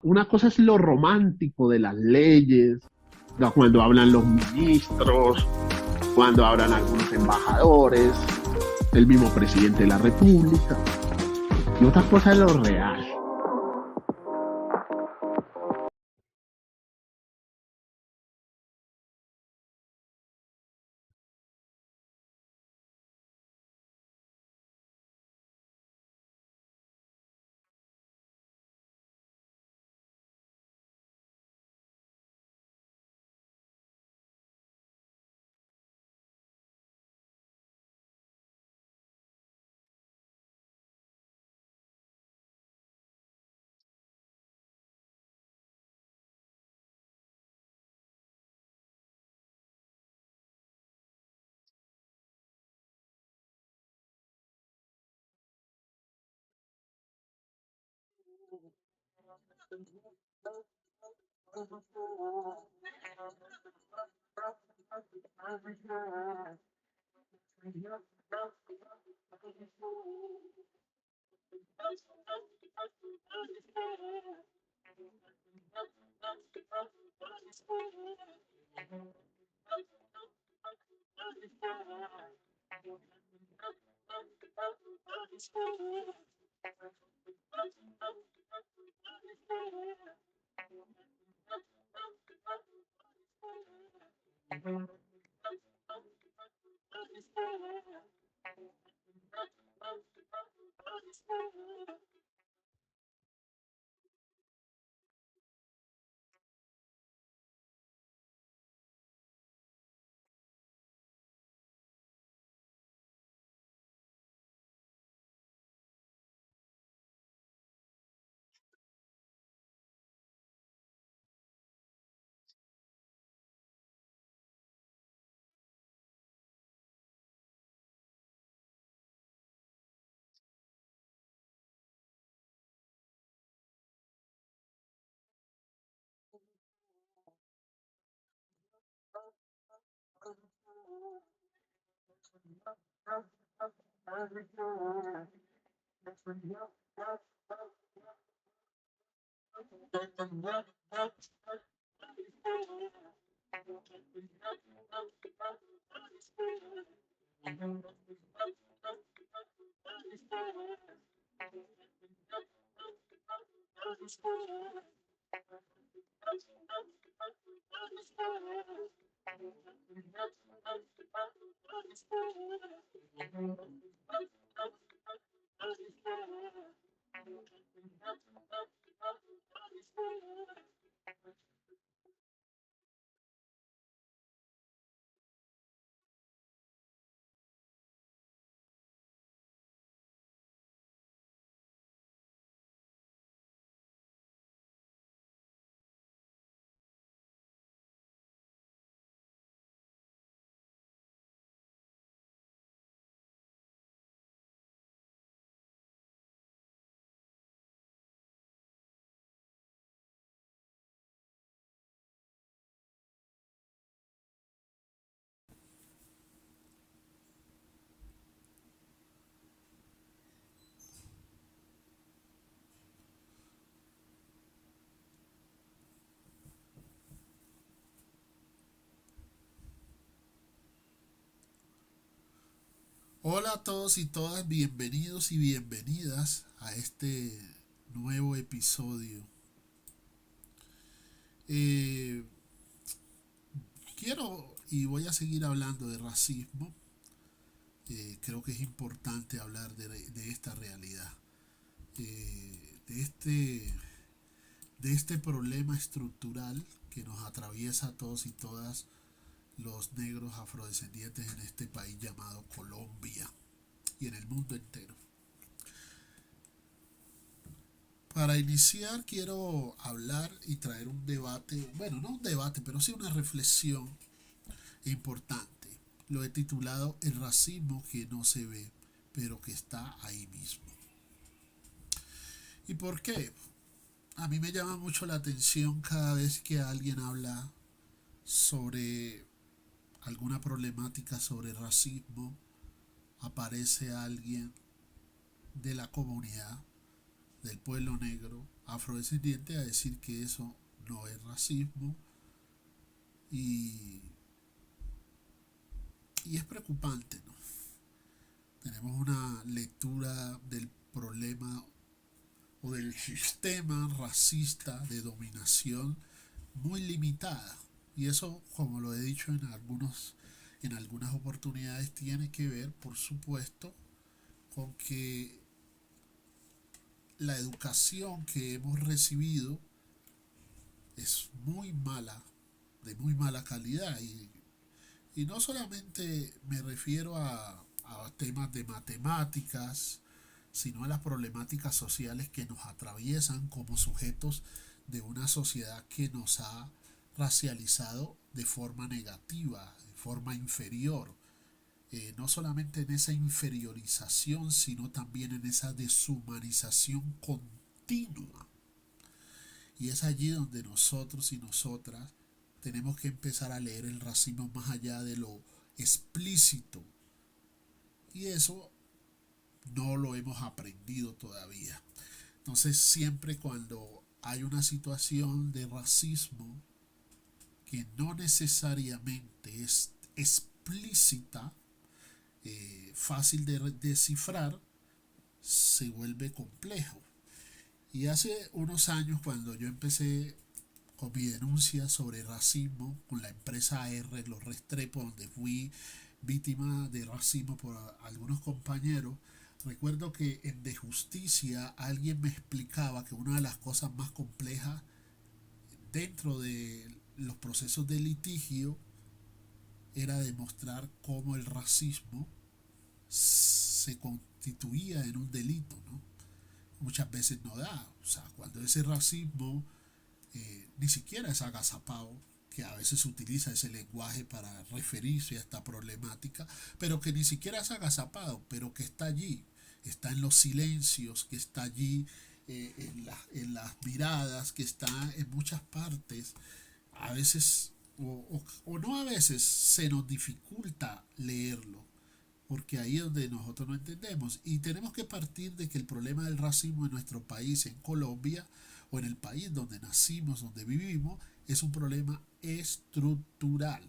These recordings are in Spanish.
una cosa es lo romántico de las leyes, cuando hablan los ministros, cuando hablan algunos embajadores, el mismo presidente de la República, y otra cosa es lo real. Hola a todos y todas, bienvenidos y bienvenidas a este nuevo episodio. Eh, Quiero y voy a seguir hablando de racismo. Creo que es importante hablar de esta realidad, de este problema estructural que nos atraviesa a todos y todas los negros afrodescendientes en este país llamado Colombia y en el mundo entero. Para iniciar quiero hablar y traer un debate, bueno, no un debate, pero sí una reflexión importante. Lo he titulado El racismo que no se ve, pero que está ahí mismo. ¿Y por qué? A mí me llama mucho la atención cada vez que alguien habla sobre alguna problemática sobre racismo, aparece alguien de la comunidad, del pueblo negro afrodescendiente a decir que eso no es racismo y, y es preocupante, ¿no? Tenemos una lectura del problema o del sistema racista de dominación muy limitada. Y eso, como lo he dicho en algunas oportunidades, tiene que ver, por supuesto, con que la educación que hemos recibido es muy mala, de muy mala calidad. Y no solamente me refiero a temas de matemáticas, sino a las problemáticas sociales que nos atraviesan como sujetos de una sociedad que nos ha racializado de forma negativa, de forma inferior. No solamente en esa inferiorización, sino también en esa deshumanización continua. Y es allí donde nosotros y nosotras tenemos que empezar a leer el racismo más allá de lo explícito. Y eso no lo hemos aprendido todavía. Entonces siempre cuando hay una situación de racismo que no necesariamente es explícita, fácil de descifrar, se vuelve complejo. Y hace unos años cuando yo empecé con mi denuncia sobre racismo con la empresa AR Los Restrepo, donde fui víctima de racismo por algunos compañeros, recuerdo que en De Justicia alguien me explicaba que una de las cosas más complejas dentro de los procesos de litigio era demostrar cómo el racismo se constituía en un delito, ¿no? Muchas veces no da, o sea, cuando ese racismo ni siquiera es agazapado, que a veces se utiliza ese lenguaje para referirse a esta problemática, pero que ni siquiera es agazapado, pero que está allí, está en los silencios, que está allí en las miradas, que está en muchas partes. A veces, o no a veces, se nos dificulta leerlo, porque ahí es donde nosotros no entendemos. Y tenemos que partir de que el problema del racismo en nuestro país, en Colombia, o en el país donde nacimos, donde vivimos, es un problema estructural.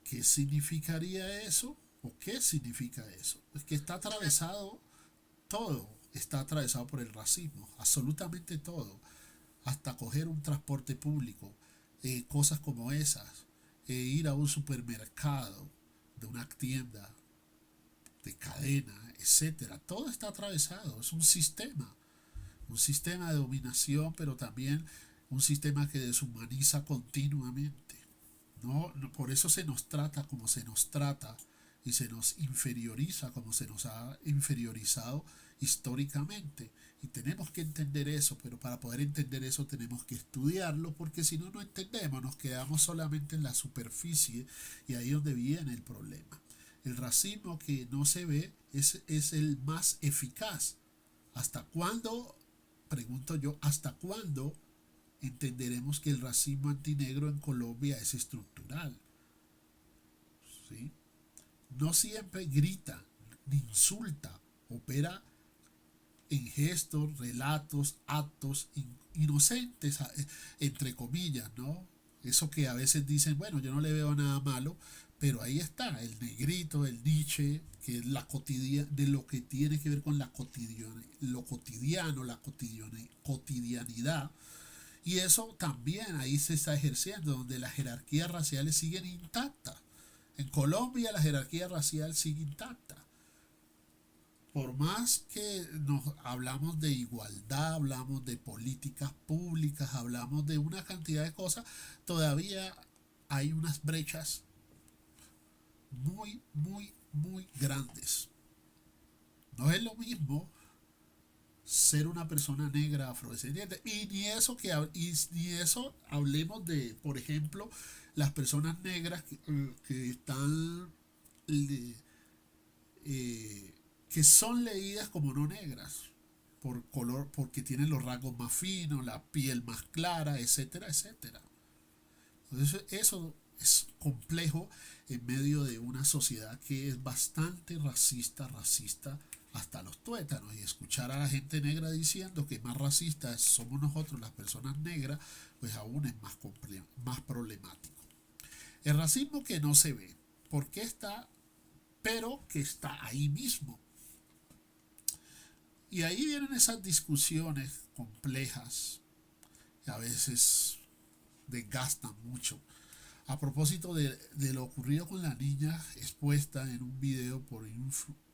¿Qué significaría eso? ¿O qué significa eso? Pues que está atravesado, todo está atravesado por el racismo, absolutamente todo, hasta coger un transporte público, cosas como esas, ir a un supermercado, de una tienda, de cadena, etcétera, todo está atravesado, es un sistema de dominación, pero también un sistema que deshumaniza continuamente. Por eso se nos trata como se nos trata y se nos inferioriza como se nos ha inferiorizado históricamente. Y tenemos que entender eso, pero para poder entender eso tenemos que estudiarlo, porque si no, no entendemos, nos quedamos solamente en la superficie y ahí es donde viene el problema. El racismo que no se ve es el más eficaz. ¿Hasta cuándo? Pregunto yo, ¿hasta cuándo entenderemos que el racismo antinegro en Colombia es estructural? ¿Sí? No siempre grita ni insulta, opera en gestos, relatos, actos inocentes, entre comillas, ¿no? Eso que a veces dicen, bueno, yo no le veo nada malo, pero ahí está, el negrito, el Nietzsche, que es la de lo que tiene que ver con lo cotidiano, la cotidianidad. Y eso también ahí se está ejerciendo, donde las jerarquías raciales siguen intactas. En Colombia la jerarquía racial sigue intacta. Por más que nos hablamos de igualdad, hablamos de políticas públicas, hablamos de una cantidad de cosas, todavía hay unas brechas muy, muy, muy grandes. No es lo mismo ser una persona negra afrodescendiente y ni eso hablemos de, por ejemplo, las personas negras que están que son leídas como no negras por color, porque tienen los rasgos más finos, la piel más clara, etcétera, etcétera. Entonces eso es complejo en medio de una sociedad que es bastante racista hasta los tuétanos, y escuchar a la gente negra diciendo que más racistas somos nosotros las personas negras, pues aún es más problemático. El racismo que no se ve, ¿por qué está? Pero que está ahí mismo. Y ahí vienen esas discusiones complejas que a veces desgastan mucho. A propósito de lo ocurrido con la niña expuesta en un video por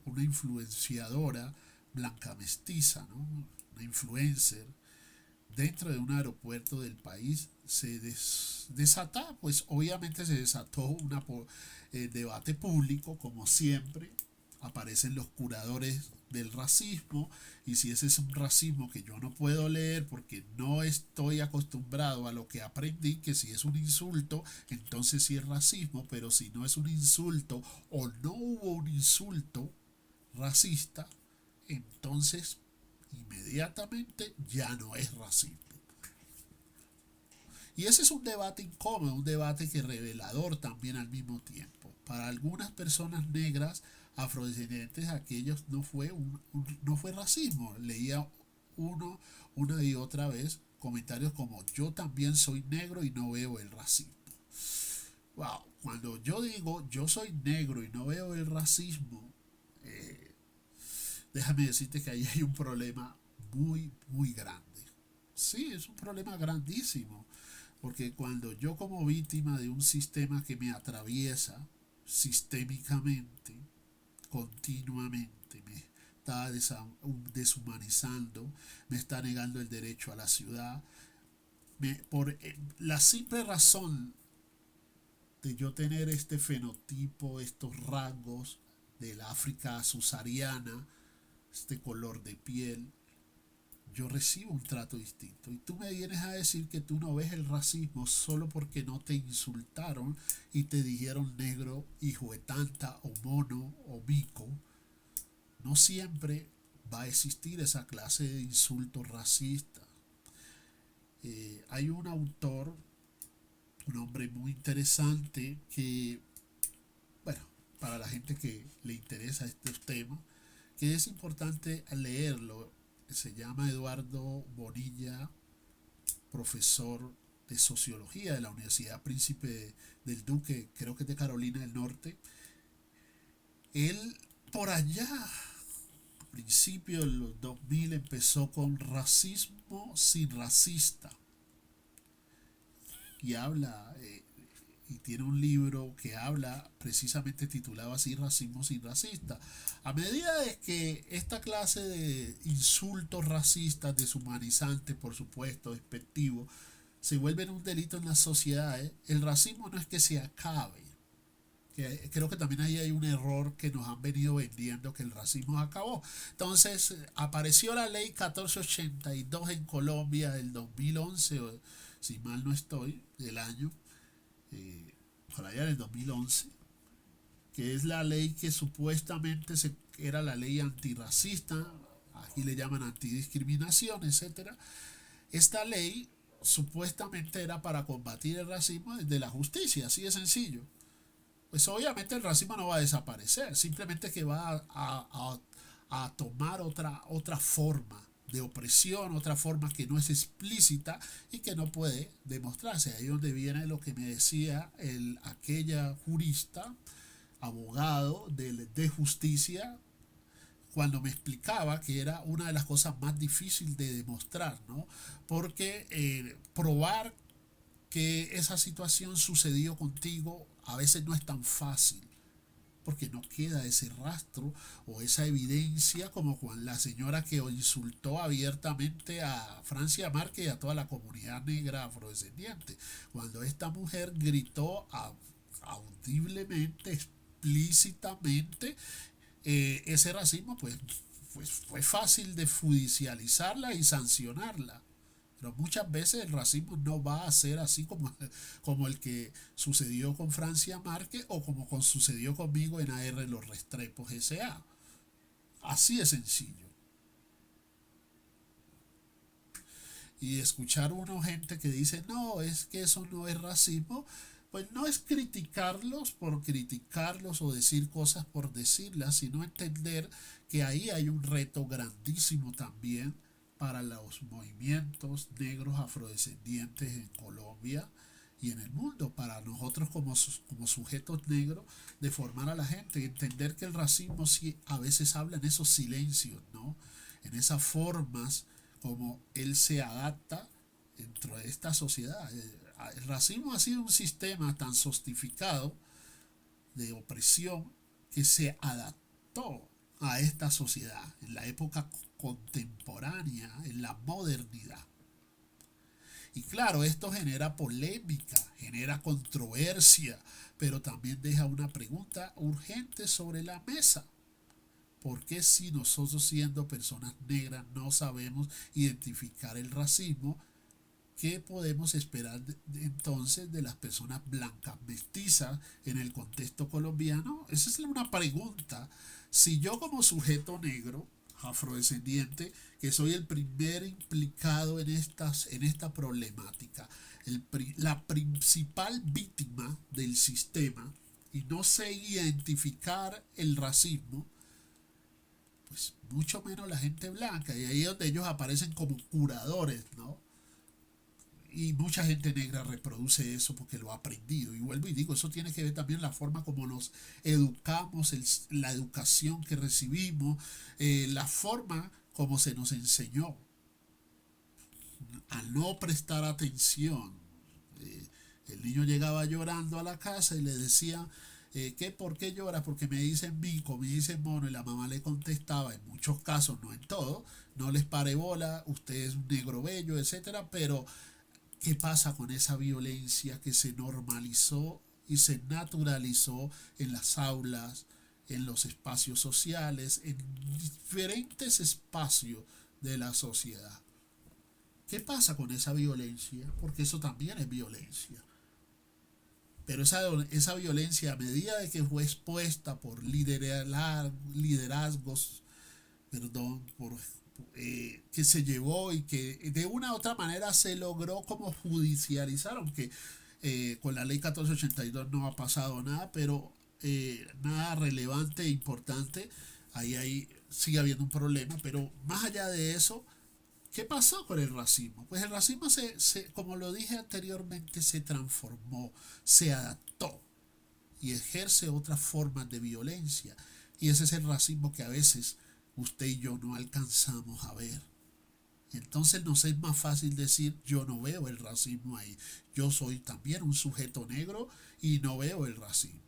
una influenciadora blanca mestiza, ¿no? Una influencer, dentro de un aeropuerto del país, se desata, pues obviamente se desató un debate público, como siempre. Aparecen los curadores del racismo, y si ese es un racismo que yo no puedo leer porque no estoy acostumbrado a lo que aprendí, que si es un insulto entonces sí es racismo, pero si no es un insulto o no hubo un insulto racista, entonces inmediatamente ya no es racismo. Y ese es un debate incómodo, un debate que es revelador también al mismo tiempo. Para algunas personas negras, afrodescendientes, aquellos no fue racismo. Leía una y otra vez comentarios como: yo también soy negro y no veo el racismo. Wow, cuando yo digo yo soy negro y no veo el racismo, déjame decirte que ahí hay un problema muy, muy grande. Sí, es un problema grandísimo. Porque cuando yo, como víctima de un sistema que me atraviesa sistémicamente, continuamente, me está deshumanizando, me está negando el derecho a la ciudad, por la simple razón de yo tener este fenotipo, estos rasgos del África subsahariana, este color de piel, yo recibo un trato distinto. Y tú me vienes a decir que tú no ves el racismo solo porque no te insultaron y te dijeron negro, hijo de tanta, o mono, o bico. No siempre va a existir esa clase de insultos racistas. Hay un autor, un hombre muy interesante que, bueno, para la gente que le interesa estos temas, que es importante leerlo. Se llama Eduardo Bonilla, profesor de sociología de la Universidad Príncipe del Duque, creo que es de Carolina del Norte. Él, por allá, a principios de los 2000, empezó con Racismo sin racista, y habla y tiene un libro que habla precisamente titulado así: Racismo sin racista. A medida de que esta clase de insultos racistas, deshumanizantes, por supuesto, despectivos, se vuelven un delito en las sociedades, el racismo no es que se acabe. Creo que también ahí hay un error que nos han venido vendiendo, que el racismo acabó. Entonces apareció la ley 1482 en Colombia del 2011, si mal no estoy, del año, por allá del 2011, que es la ley que supuestamente era la ley antirracista, aquí le llaman antidiscriminación, etcétera. Esta ley supuestamente era para combatir el racismo desde la justicia, así de sencillo. Pues obviamente el racismo no va a desaparecer, simplemente que va a tomar otra forma de opresión, otra forma que no es explícita y que no puede demostrarse. Ahí es donde viene lo que me decía aquella jurista, abogado de justicia, cuando me explicaba que era una de las cosas más difíciles de demostrar, ¿no? Porque probar que esa situación sucedió contigo a veces no es tan fácil, porque no queda ese rastro o esa evidencia, como con la señora que insultó abiertamente a Francia Márquez y a toda la comunidad negra afrodescendiente, cuando esta mujer gritó audiblemente, explícitamente, ese racismo, pues fue fácil de judicializarla y sancionarla. Pero muchas veces el racismo no va a ser así como el que sucedió con Francia Márquez o como sucedió conmigo en AR Los Restrepos S.A. Así de sencillo. Y escuchar a una gente que dice: no, es que eso no es racismo, Pues no es criticarlos por criticarlos o decir cosas por decirlas, sino entender que ahí hay un reto grandísimo también para los movimientos negros afrodescendientes en Colombia y en el mundo, para nosotros como sujetos negros, de formar a la gente y entender que el racismo sí a veces habla en esos silencios, ¿no? En esas formas como él se adapta dentro de esta sociedad. El racismo ha sido un sistema tan sostificado de opresión que se adaptó a esta sociedad en la época contemporánea, en la modernidad. Y claro, esto genera polémica, genera controversia, pero también deja una pregunta urgente sobre la mesa. ¿Por qué si nosotros siendo personas negras no sabemos identificar el racismo? ¿Qué podemos esperar entonces de las personas blancas mestizas en el contexto colombiano? Esa es una pregunta. Si yo como sujeto negro, afrodescendiente, que soy el primer implicado en esta problemática, la principal víctima del sistema, y no sé identificar el racismo, pues mucho menos la gente blanca, y ahí es donde ellos aparecen como curadores, ¿no? Y mucha gente negra reproduce eso porque lo ha aprendido. Y vuelvo y digo, eso tiene que ver también la forma como nos educamos, la educación que recibimos, la forma como se nos enseñó a no prestar atención. El niño llegaba llorando a la casa y le decía, ¿por qué lloras? Porque me dicen mico, me dicen mono, y la mamá le contestaba, en muchos casos, no en todos, no les pare bola, usted es un negro bello, etcétera, pero ¿qué pasa con esa violencia que se normalizó y se naturalizó en las aulas, en los espacios sociales, en diferentes espacios de la sociedad? ¿Qué pasa con esa violencia? Porque eso también es violencia. Pero esa violencia, a medida de que fue expuesta por liderazgos, perdón, que se llevó y que de una u otra manera se logró como judicializar, aunque con la ley 1482 no ha pasado nada, pero nada relevante e importante, ahí sigue habiendo un problema, pero más allá de eso, ¿qué pasó con el racismo? Pues el racismo, como lo dije anteriormente, se transformó, se adaptó y ejerce otras formas de violencia. Y ese es el racismo que a veces usted y yo no alcanzamos a ver. Entonces nos es más fácil decir, yo no veo el racismo ahí. Yo soy también un sujeto negro y no veo el racismo.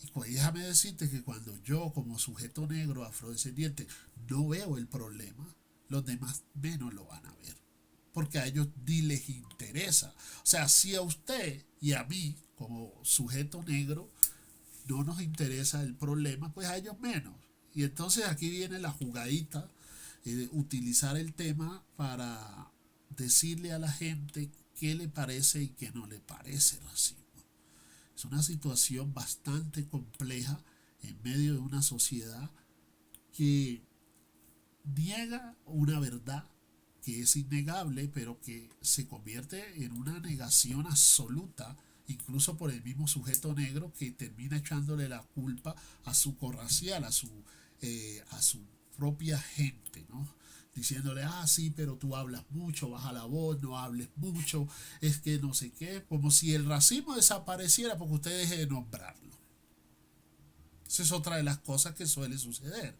Y pues déjame decirte que cuando yo como sujeto negro afrodescendiente no veo el problema, los demás menos lo van a ver. Porque a ellos ni les interesa. O sea, si a usted y a mí como sujeto negro no nos interesa el problema, pues a ellos menos. Y entonces aquí viene la jugadita de utilizar el tema para decirle a la gente qué le parece y qué no le parece racismo. Es una situación bastante compleja en medio de una sociedad que niega una verdad que es innegable, pero que se convierte en una negación absoluta, incluso por el mismo sujeto negro, que termina echándole la culpa a su corracial, a su propia gente, ¿no? Diciéndole, sí, pero tú hablas mucho, baja la voz, no hables mucho, es que no sé qué, como si el racismo desapareciera porque usted deje de nombrarlo. Esa es otra de las cosas que suele suceder.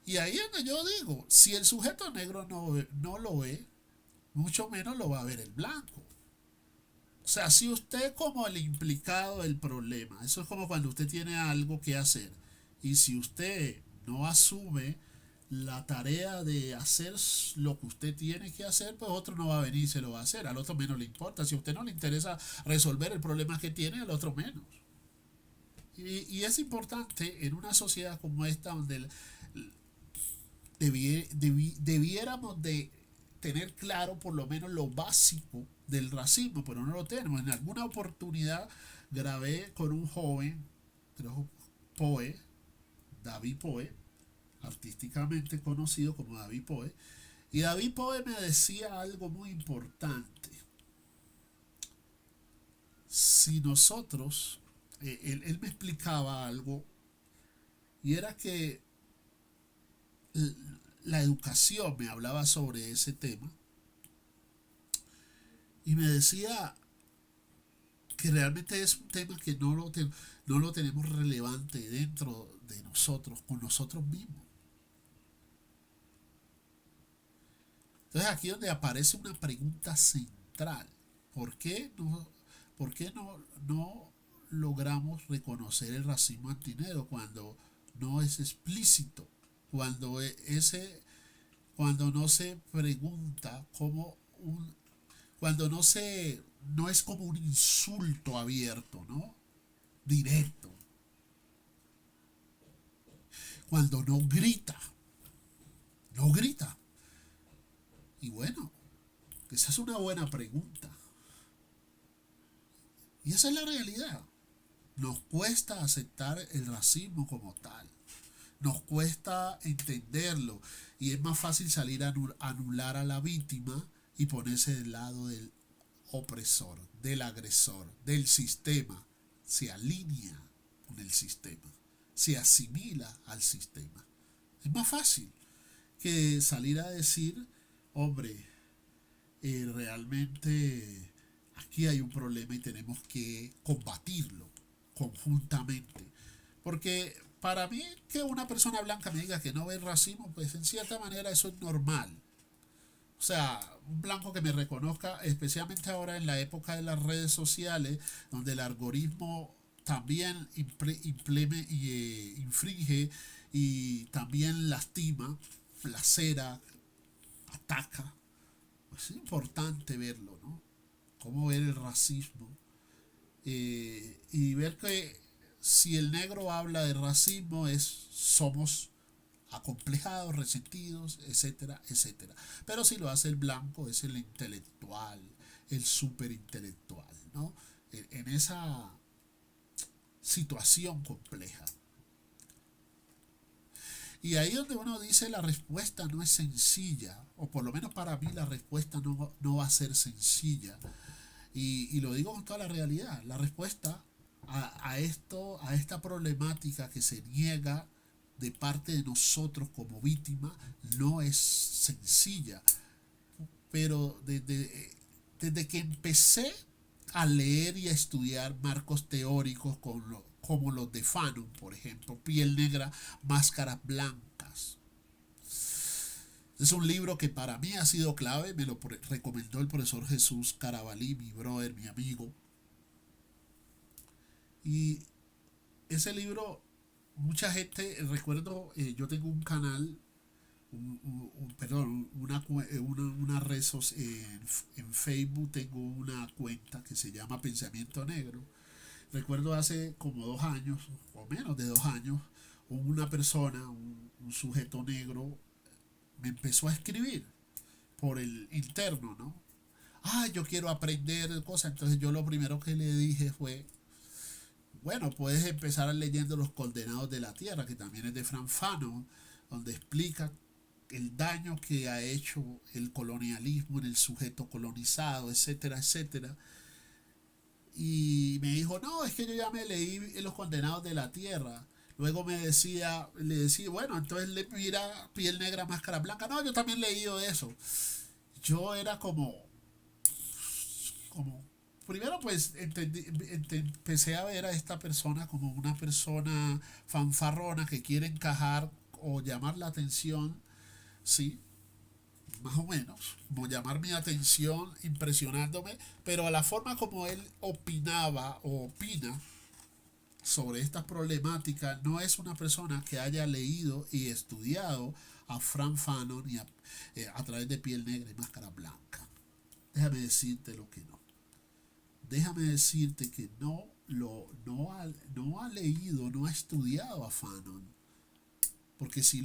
Y ahí es donde yo digo, si el sujeto negro no lo ve, mucho menos lo va a ver el blanco. O sea, si usted como el implicado del problema, eso es como cuando usted tiene algo que hacer, y si usted no asume la tarea de hacer lo que usted tiene que hacer, pues otro no va a venir y se lo va a hacer, al otro menos le importa. Si a usted no le interesa resolver el problema que tiene, al otro menos. Y es importante en una sociedad como esta donde debiéramos de tener claro por lo menos lo básico del racismo, pero no lo tenemos. En alguna oportunidad grabé con un joven, creo, Poe, David Poe, artísticamente conocido como David Poe, y David Poe me decía algo muy importante. si nosotros, él me explicaba algo, y era que la educación, me hablaba sobre ese tema, y me decía que realmente es un tema que no lo tenemos relevante dentro de nosotros, con nosotros mismos. Entonces aquí es donde aparece una pregunta central. ¿Por qué no logramos reconocer el racismo antinegro cuando no es explícito? Cuando cuando no se pregunta como cuando no es como un insulto abierto, ¿no? Directo. Cuando no grita. Y bueno, esa es una buena pregunta. Y esa es la realidad. Nos cuesta aceptar el racismo como tal. Nos cuesta entenderlo. Y es más fácil salir a anular a la víctima y ponerse del lado del opresor, del agresor, del sistema. Se alinea con el sistema. Se asimila al sistema. Es más fácil que salir a decir, hombre, realmente aquí hay un problema y tenemos que combatirlo conjuntamente. Porque para mí que una persona blanca me diga que no ve el racismo, pues en cierta manera eso es normal. O sea, un blanco que me reconozca, especialmente ahora en la época de las redes sociales, donde el algoritmo también infringe y también lastima, lacera, ataca. Pues es importante verlo, ¿no? Cómo ver el racismo. Y ver que si el negro habla de racismo somos acomplejados, resentidos, etcétera, etcétera. Pero si lo hace el blanco, es el intelectual, el superintelectual, ¿no? En esa situación compleja. Y ahí donde uno dice la respuesta no es sencilla, o por lo menos para mí la respuesta no va a ser sencilla. Y lo digo con toda la realidad. La respuesta a esta problemática que se niega de parte de nosotros como víctima, no es sencilla. Pero desde que empecé a leer y a estudiar marcos teóricos como los de Fanon, por ejemplo, Piel Negra, Máscaras Blancas. Es un libro que para mí ha sido clave, me lo recomendó el profesor Jesús Carabalí, mi brother, mi amigo. Y ese libro, mucha gente, recuerdo, yo tengo un canal, perdón, una red en Facebook, tengo una cuenta que se llama Pensamiento Negro. Recuerdo hace como 2 años, o menos de 2 años, una persona, un sujeto negro, me empezó a escribir por el interno, ¿no? Yo quiero aprender cosas. Entonces yo lo primero que le dije fue, bueno, puedes empezar leyendo Los Condenados de la Tierra, que también es de Frantz Fanon, donde explica el daño que ha hecho el colonialismo en el sujeto colonizado, etcétera, etcétera. Y me dijo, no, es que yo ya me leí Los Condenados de la Tierra. Luego le decía, bueno, entonces mira Piel Negra, Máscara Blanca. No, yo también he leído eso. Yo era primero pues empecé a ver a esta persona como una persona fanfarrona que quiere encajar o llamar la atención, sí, más o menos, como llamar mi atención, impresionándome, pero a la forma como él opinaba o opina sobre estas problemáticas, no es una persona que haya leído y estudiado a Frantz Fanon a través de Piel Negra y Máscara Blanca. Déjame decirte lo que no. Déjame decirte que no ha leído, no ha estudiado a Fanon. Porque si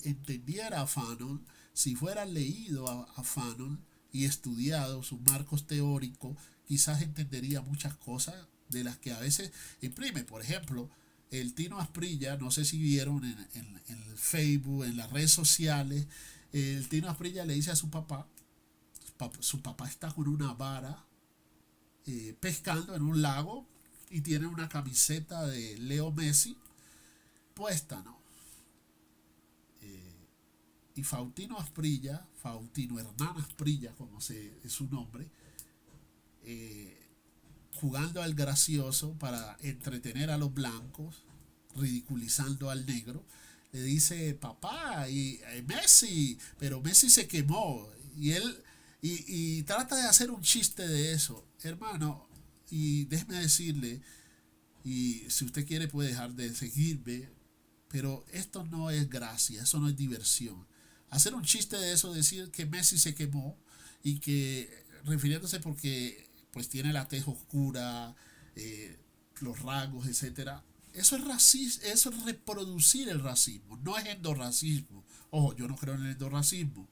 entendiera a Fanon, si fuera leído a Fanon y estudiado sus marcos teóricos, quizás entendería muchas cosas de las que a veces imprime. Por ejemplo, el Tino Asprilla, no sé si vieron en el Facebook, en las redes sociales, el Tino Asprilla le dice a su papá está con una vara pescando en un lago y tiene una camiseta de Leo Messi puesta, ¿no? Y Faustino Asprilla, Faustino Hernán Asprilla, es su nombre, eh, jugando al gracioso para entretener a los blancos, ridiculizando al negro, le dice papá y Messi, pero Messi se quemó y él y trata de hacer un chiste de eso, hermano, y déjeme decirle, y si usted quiere puede dejar de seguirme, pero esto no es gracia, eso no es diversión. Hacer un chiste de eso, decir que Messi se quemó y que refiriéndose porque pues tiene la tez oscura, eh, los rasgos, etcétera. Eso es racismo, eso es reproducir el racismo, no es endorracismo. Ojo, yo no creo en el endorracismo,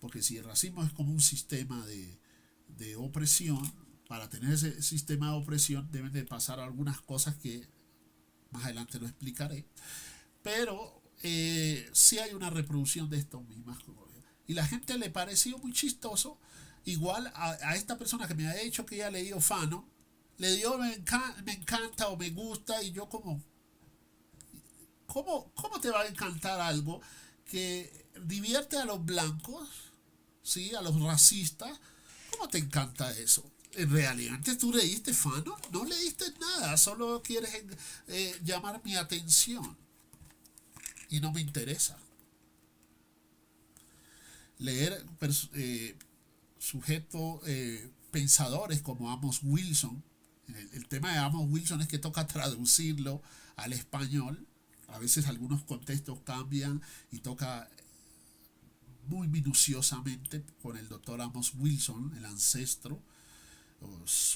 porque si el racismo es como un sistema de opresión, para tener ese sistema de opresión deben de pasar algunas cosas que más adelante lo explicaré, pero sí hay una reproducción de estas mismas cosas. Y la gente le pareció muy chistoso, igual a esta persona que me ha dicho que ya leído Fano, le dio me encanta o me gusta, y yo como, ¿cómo te va a encantar algo que divierte a los blancos, ¿sí? A los racistas? ¿Cómo te encanta eso? En realidad, tú leíste Fano, no leíste nada, solo quieres llamar mi atención y no me interesa. Leer sujetos pensadores como Amos Wilson. El tema de Amos Wilson es que toca traducirlo al español. A veces algunos contextos cambian y toca muy minuciosamente con el doctor Amos Wilson, el ancestro.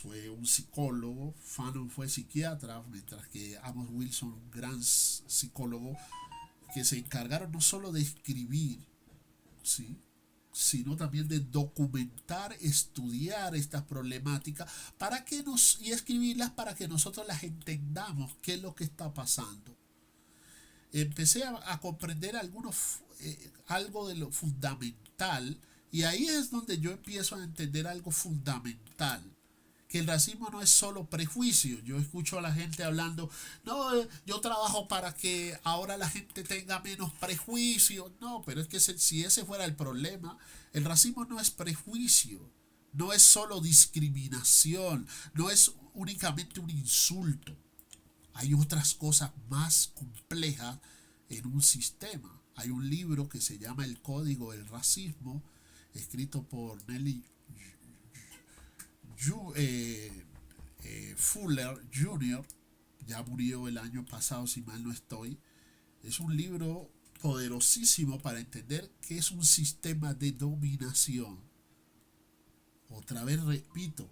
Fue un psicólogo, Fanon fue psiquiatra, mientras que Amos Wilson, un gran psicólogo, que se encargaron no solo de escribir, ¿sí?, sino también de documentar, estudiar estas problemáticas y escribirlas para que nosotros las entendamos, qué es lo que está pasando. Empecé a comprender algo de lo fundamental, y ahí es donde yo empiezo a entender algo fundamental, que el racismo no es solo prejuicio. Yo escucho a la gente hablando, no, yo trabajo para que ahora la gente tenga menos prejuicio. No, pero es que si ese fuera el problema, el racismo no es prejuicio, no es solo discriminación, no es únicamente un insulto. Hay otras cosas más complejas en un sistema. Hay un libro que se llama El Código del Racismo, escrito por Nelly Fuller Jr., ya murió el año pasado si mal no estoy. Es un libro poderosísimo para entender que es un sistema de dominación. Otra vez repito,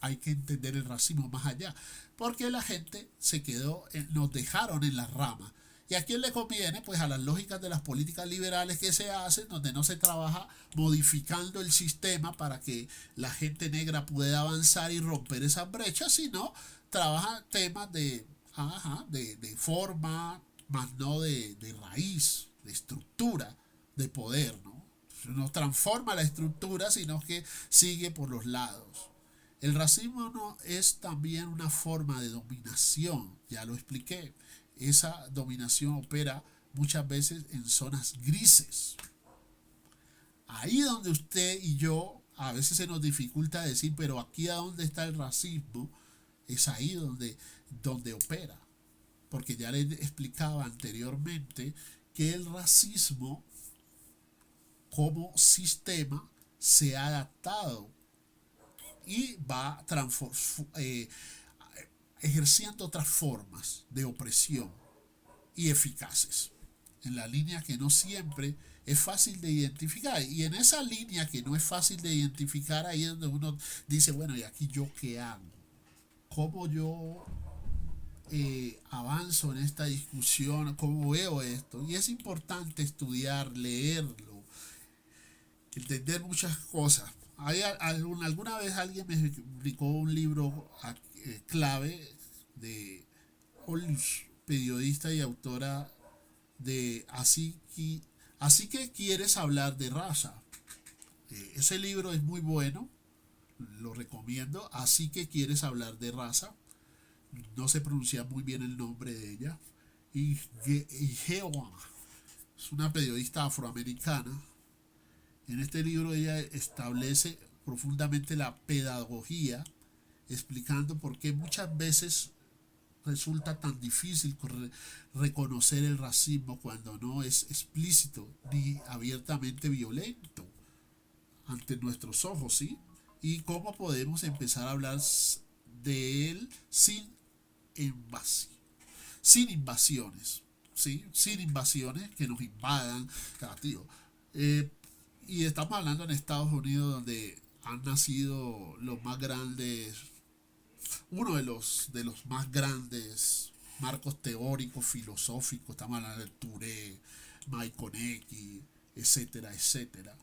hay que entender el racismo más allá, porque la gente nos dejaron en las ramas. ¿Y a quién le conviene? Pues a las lógicas de las políticas liberales que se hacen, donde no se trabaja modificando el sistema para que la gente negra pueda avanzar y romper esas brechas, sino trabaja temas de forma, más no de raíz, de estructura, de poder, ¿no? No transforma la estructura, sino que sigue por los lados. El racismo no es también una forma de dominación, ya lo expliqué. Esa dominación opera muchas veces en zonas grises. Ahí donde usted y yo a veces se nos dificulta decir, pero aquí a dónde está el racismo, es ahí donde opera. Porque ya les explicaba anteriormente que el racismo como sistema se ha adaptado y va ejerciendo otras formas de opresión y eficaces, en la línea que no siempre es fácil de identificar. Y en esa línea que no es fácil de identificar, ahí es donde uno dice, bueno, ¿y aquí yo qué hago? ¿Cómo yo avanzo en esta discusión? ¿Cómo veo esto? Y es importante estudiar, leerlo, entender muchas cosas. Alguna vez alguien me explicó un libro clave de Olsh, periodista y autora de Así que quieres hablar de raza. Ese libro es muy bueno, lo recomiendo. Así que quieres hablar de raza, no se pronuncia muy bien el nombre de ella. Y Geoan es una periodista afroamericana. En este libro ella establece profundamente la pedagogía, explicando por qué muchas veces resulta tan difícil reconocer el racismo cuando no es explícito ni abiertamente violento ante nuestros ojos, ¿sí? Y cómo podemos empezar a hablar de él sin invasiones, ¿sí? Sin invasiones que nos invadan. Tío. Eh, y estamos hablando en Estados Unidos, donde han nacido los más grandes, uno de los más grandes marcos teóricos, filosóficos. Estamos hablando de Touré, Mike Konecki, etcétera, etcétera.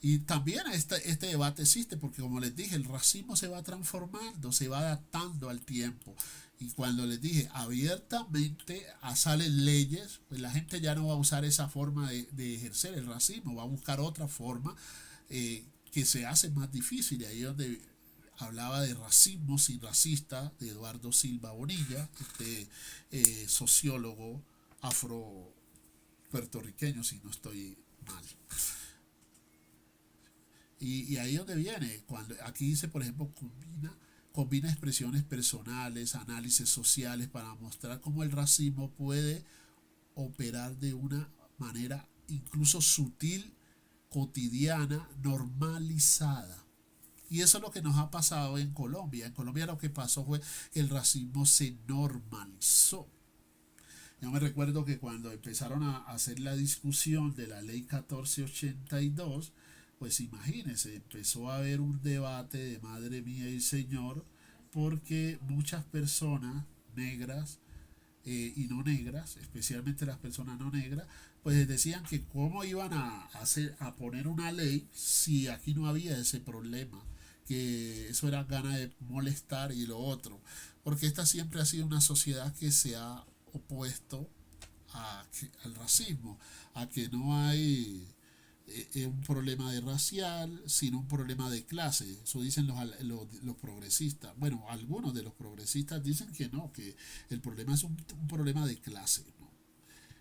Y también este debate existe porque, como les dije, el racismo se va transformando, se va adaptando al tiempo. Y cuando les dije, abiertamente salen leyes, pues la gente ya no va a usar esa forma de ejercer el racismo, va a buscar otra forma que se hace más difícil. Y ahí es donde hablaba de Racismo sin racista, de Eduardo Silva Bonilla, sociólogo afro puertorriqueño, si no estoy mal. Y ahí es donde viene, cuando aquí dice, por ejemplo, combina expresiones personales, análisis sociales para mostrar cómo el racismo puede operar de una manera incluso sutil, cotidiana, normalizada. Y eso es lo que nos ha pasado en Colombia. En Colombia lo que pasó fue que el racismo se normalizó. Yo me recuerdo que cuando empezaron a hacer la discusión de la ley 1482, pues imagínense, empezó a haber un debate de madre mía y señor, porque muchas personas negras y no negras, especialmente las personas no negras, pues decían que cómo iban a poner una ley si aquí no había ese problema, que eso era gana de molestar y lo otro, porque esta siempre ha sido una sociedad que se ha opuesto al racismo, a que no hay un problema de racial, sino un problema de clase. Eso dicen los progresistas. Bueno, algunos de los progresistas dicen que no, que el problema es un problema de clase, ¿no?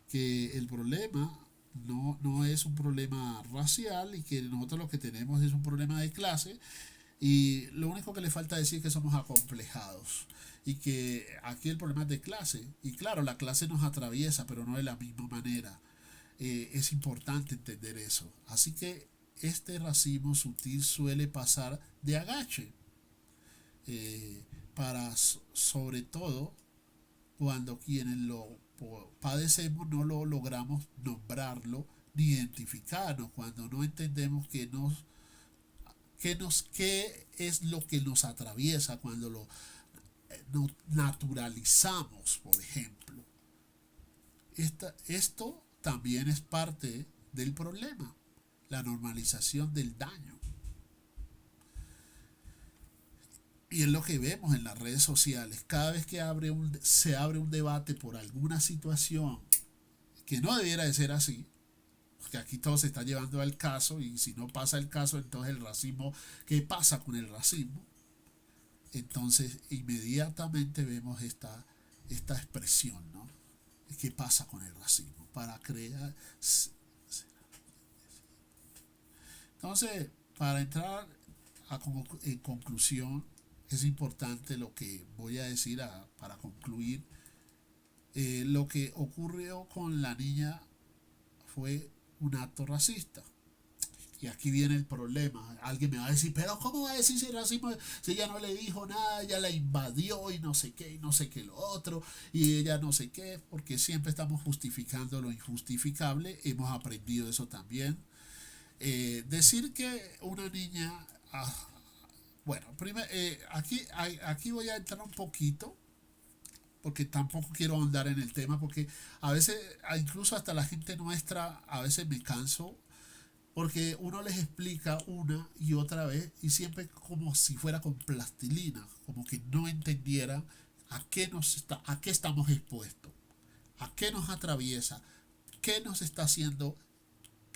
Que el problema no es un problema racial y que nosotros lo que tenemos es un problema de clase, y lo único que le falta decir es que somos acomplejados y que aquí el problema es de clase. Y claro, la clase nos atraviesa, pero no de la misma manera. Es importante entender eso. Así que este racismo sutil suele pasar de agache, para sobre todo cuando quienes lo padecemos no lo logramos nombrarlo ni identificarnos, cuando no entendemos qué es lo que nos atraviesa, cuando lo naturalizamos, por ejemplo. Esto también es parte del problema, la normalización del daño. Y es lo que vemos en las redes sociales. Cada vez que se abre un debate por alguna situación que no debiera de ser así, porque aquí todo se está llevando al caso, y si no pasa el caso, entonces el racismo, ¿qué pasa con el racismo? Entonces inmediatamente vemos esta expresión, ¿no? ¿Qué pasa con el racismo? Para crear... Entonces, para entrar en conclusión, es importante lo que voy a decir para concluir. Lo que ocurrió con la niña fue un acto racista. Y aquí viene el problema. Alguien me va a decir, pero ¿cómo va a decir si racismo? Si ella no le dijo nada, ella la invadió y no sé qué, y no sé qué lo otro, y ella no sé qué, porque siempre estamos justificando lo injustificable. Hemos aprendido eso también. Decir que una niña... bueno, aquí voy a entrar un poquito, porque tampoco quiero ahondar en el tema, porque a veces, incluso hasta la gente nuestra, a veces me canso, porque uno les explica una y otra vez y siempre como si fuera con plastilina, como que no entendieran a qué estamos expuestos, a qué nos atraviesa, qué nos está haciendo,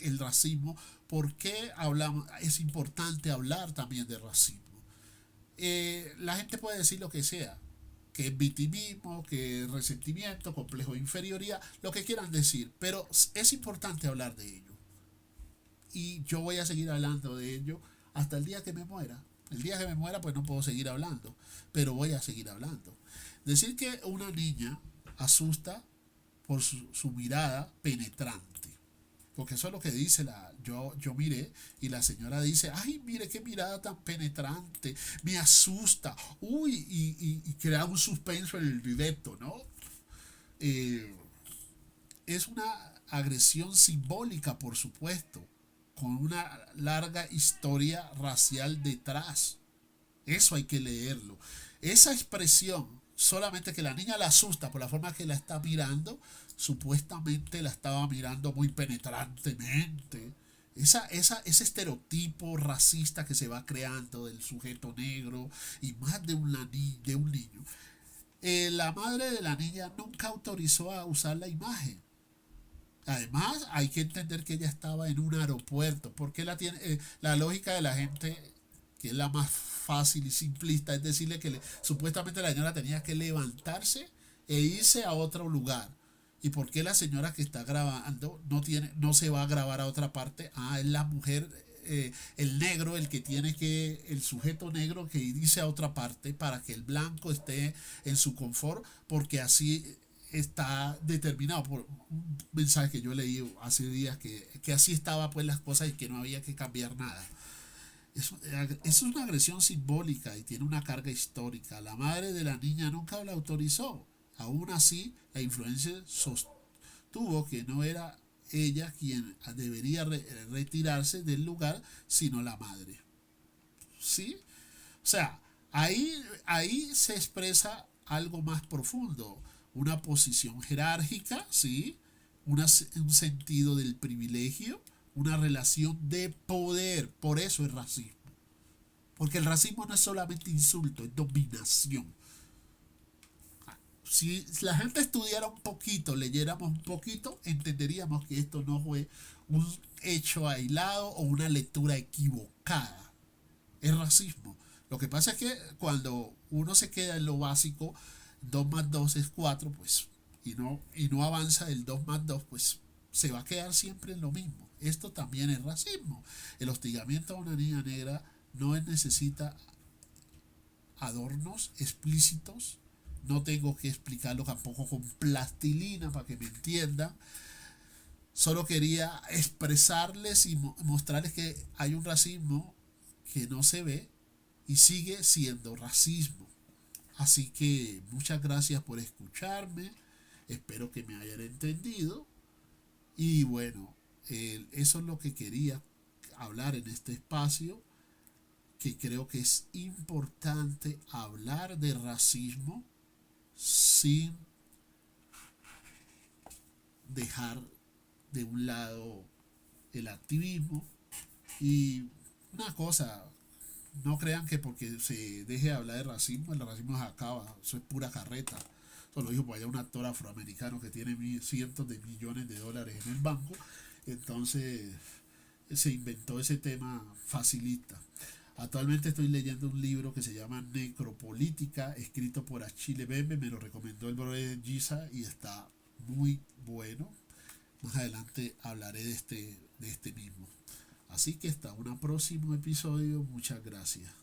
el racismo, ¿por qué hablamos? Es importante hablar también de racismo. La gente puede decir lo que sea, que es victimismo, que es resentimiento, complejo de inferioridad, lo que quieran decir, pero es importante hablar de ello. Y yo voy a seguir hablando de ello hasta el día que me muera. El día que me muera pues no puedo seguir hablando, pero voy a seguir hablando. Decir que una niña asusta por su mirada penetrante. Porque eso es lo que dice yo miré y la señora dice, ay, mire qué mirada tan penetrante, me asusta, uy, y crea un suspenso en el directo, ¿no? Eh, es una agresión simbólica, por supuesto, con una larga historia racial detrás. Eso hay que leerlo. Esa expresión, solamente que la niña la asusta por la forma que la está mirando, supuestamente la estaba mirando muy penetrantemente. Ese estereotipo racista que se va creando del sujeto negro y más de un niño. La madre de la niña nunca autorizó a usar la imagen. Además, hay que entender que ella estaba en un aeropuerto. Porque la lógica de la gente, que es la más fácil y simplista, es decirle que supuestamente la señora tenía que levantarse e irse a otro lugar. ¿Y por qué la señora que está grabando no se va a grabar a otra parte? Ah, es la mujer, el negro, el sujeto negro que irse a otra parte para que el blanco esté en su confort, porque así está determinado por un mensaje que yo leí hace días que así estaba pues las cosas y que no había que cambiar nada. Es una agresión simbólica y tiene una carga histórica. La madre de la niña nunca la autorizó. Aún así, la influencer sostuvo que no era ella quien debería retirarse del lugar, sino la madre. ¿Sí? O sea, ahí se expresa algo más profundo, una posición jerárquica, ¿sí? Un sentido del privilegio, una relación de poder. Por eso es racismo. Porque el racismo no es solamente insulto, es dominación. Si la gente estudiara un poquito, leyéramos un poquito, entenderíamos que esto no fue un hecho aislado o una lectura equivocada. Es racismo. Lo que pasa es que cuando uno se queda en lo básico, 2 más 2 es 4, pues, y no avanza el 2 más 2, pues se va a quedar siempre en lo mismo. Esto también es racismo. El hostigamiento a una niña negra no necesita adornos explícitos. No tengo que explicarlo tampoco con plastilina para que me entiendan. Solo quería expresarles y mostrarles que hay un racismo que no se ve y sigue siendo racismo. Así que muchas gracias por escucharme. Espero que me hayan entendido. Y bueno, eso es lo que quería hablar en este espacio, que creo que es importante hablar de racismo sin dejar de un lado el activismo. Y una cosa, no crean que porque se deje de hablar de racismo, el racismo se acaba. Eso es pura carreta. Eso lo dijo por allá un actor afroamericano que tiene cientos de millones de dólares en el banco. Entonces se inventó ese tema facilista. Actualmente estoy leyendo un libro que se llama Necropolítica, escrito por Achille Mbembe. Me lo recomendó el brother Giza y está muy bueno. Más adelante hablaré de este mismo. Así que hasta un próximo episodio. Muchas gracias.